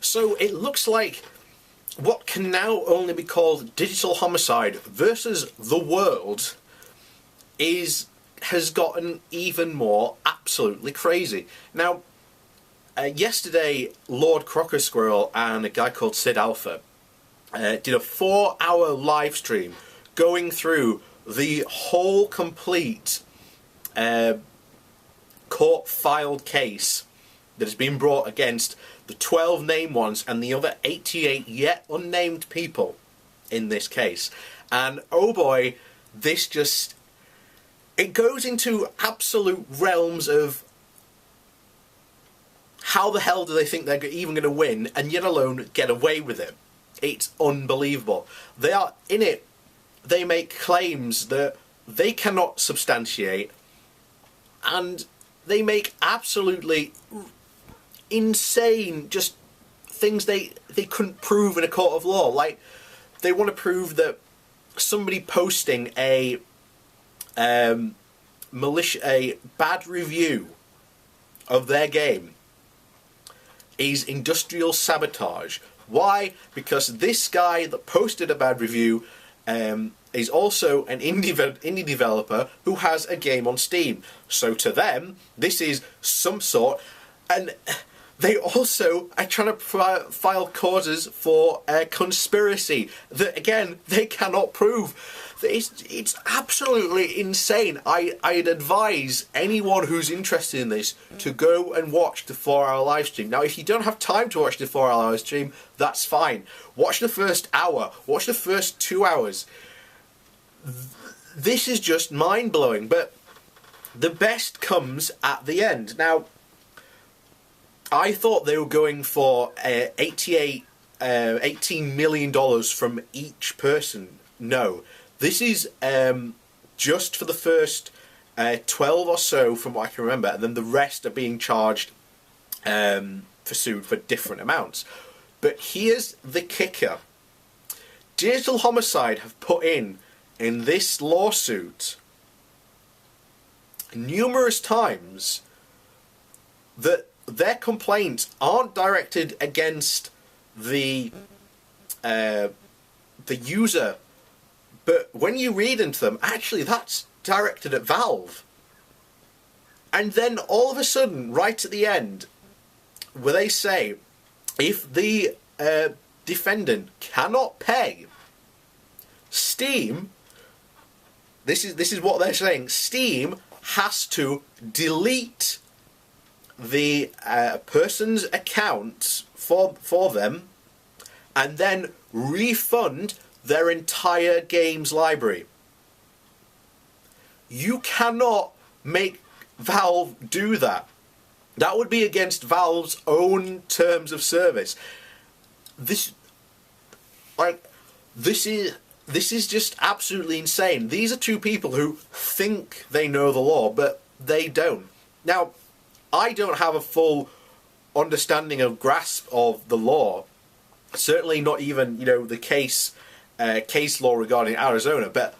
So it looks like what can now only be called Digital Homicide versus the world has gotten even more absolutely crazy. Now, yesterday, Lord Crocker Squirrel and a guy called Sid Alpha did a 4-hour live stream going through the whole complete court-filed case that has been brought against the 12 named ones and the other 88 yet unnamed people in this case. And oh boy, this just... it goes into absolute realms of how the hell do they think they're even going to win and yet alone get away with it. It's unbelievable. They are in it. They make claims that they cannot substantiate, and they make absolutely insane just things they couldn't prove in a court of law. Like, they want to prove that somebody posting a bad review of their game is industrial sabotage. Why? Because this guy that posted a bad review is also an indie developer who has a game on Steam. So to them, this is some sort... and they also are trying to file causes for conspiracy that, again, they cannot prove. It's absolutely insane. I'd advise anyone who's interested in this to go and watch the 4-hour live stream. Now, if you don't have time to watch the 4-hour live stream, that's fine. Watch the first hour. Watch the first 2 hours. This is just mind-blowing, but the best comes at the end. Now, I thought they were going for $18 million from each person. No. This is just for the first 12 or so, from what I can remember, and then the rest are being charged for different amounts. But here's the kicker. Digital Homicide have put in this lawsuit numerous times that their complaints aren't directed against the user, but when you read into them, actually that's directed at Valve. And then all of a sudden, right at the end, where they say, if the defendant cannot pay, Steam, this is what they're saying, Steam has to delete the person's account for them and then refund their entire games library. You cannot make Valve do that. That would be against Valve's own terms of service. This is just absolutely insane. These are two people who think they know the law, but they don't. Now, I don't have a full understanding of grasp of the law. Certainly not even, the case law regarding Arizona, but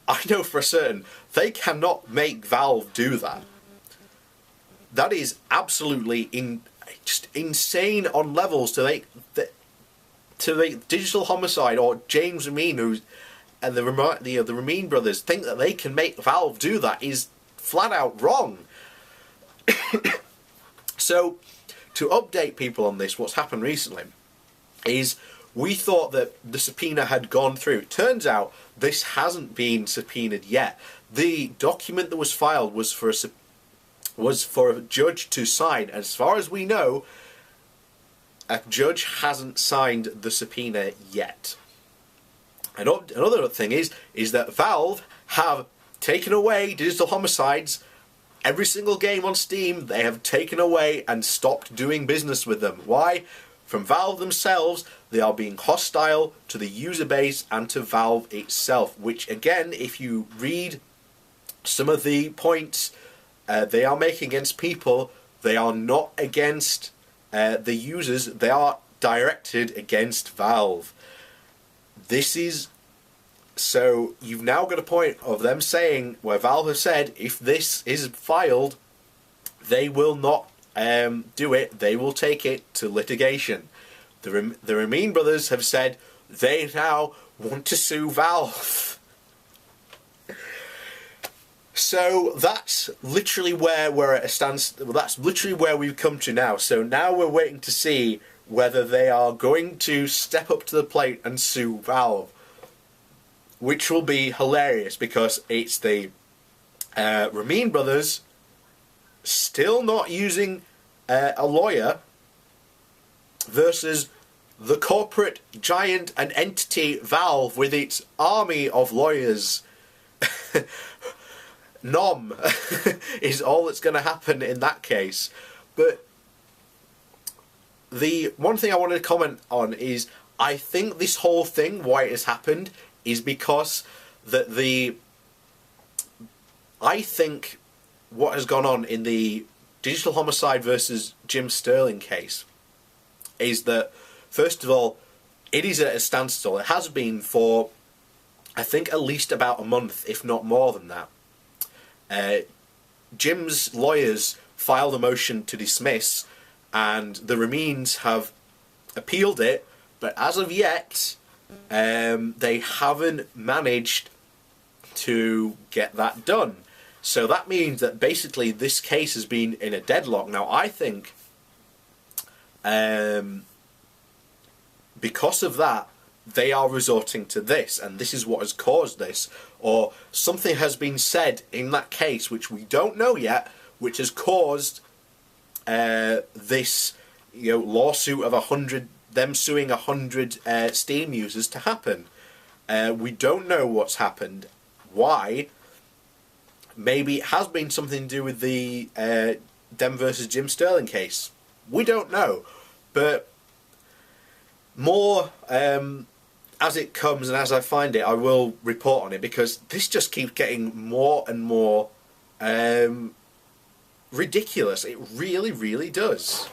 I know for certain they cannot make Valve do that. That is absolutely just insane on levels to make Digital Homicide or James Ramin and the Ramin brothers think that they can make Valve do that is flat out wrong. So, to update people on this, what's happened recently is we thought that the subpoena had gone through. It turns out this hasn't been subpoenaed yet. The document that was filed was for a judge to sign. As far as we know, a judge hasn't signed the subpoena yet. And another thing is that Valve have taken away Digital Homicide's every single game on Steam. They have taken away and stopped doing business with them. Why? From Valve themselves, they are being hostile to the user base and to Valve itself, which again, if you read some of the points they are making against people, they are not against the users, they are directed against Valve. This is... So you've now got a point of them saying, where Valve has said, if this is filed, they will not do it, they will take it to litigation. the Ramin brothers have said they now want to sue Valve. So that's literally where we're at a standstill. Well, that's literally where we've come to now. So now we're waiting to see whether they are going to step up to the plate and sue Valve, which will be hilarious because it's the Ramin brothers still not using a lawyer versus the corporate giant and entity Valve with its army of lawyers. Nom is all that's going to happen in that case. But the one thing I wanted to comment on is I think this whole thing, why it has happened, is because I think what has gone on in the Digital Homicide versus Jim Sterling case is that, first of all, it is at a standstill. It has been for, I think, at least about a month, if not more than that. Jim's lawyers filed a motion to dismiss, and the Ramins have appealed it, but as of yet, they haven't managed to get that done. So that means that basically this case has been in a deadlock. Now, I think because of that, they are resorting to this, and this is what has caused this, or something has been said in that case which we don't know yet, which has caused this, lawsuit of them suing 100 Steam users to happen. We don't know what's happened, why. Maybe it has been something to do with the Dem versus Jim Sterling case. We don't know, but more as it comes and as I find it, I will report on it, because this just keeps getting more and more ridiculous. It really, really does.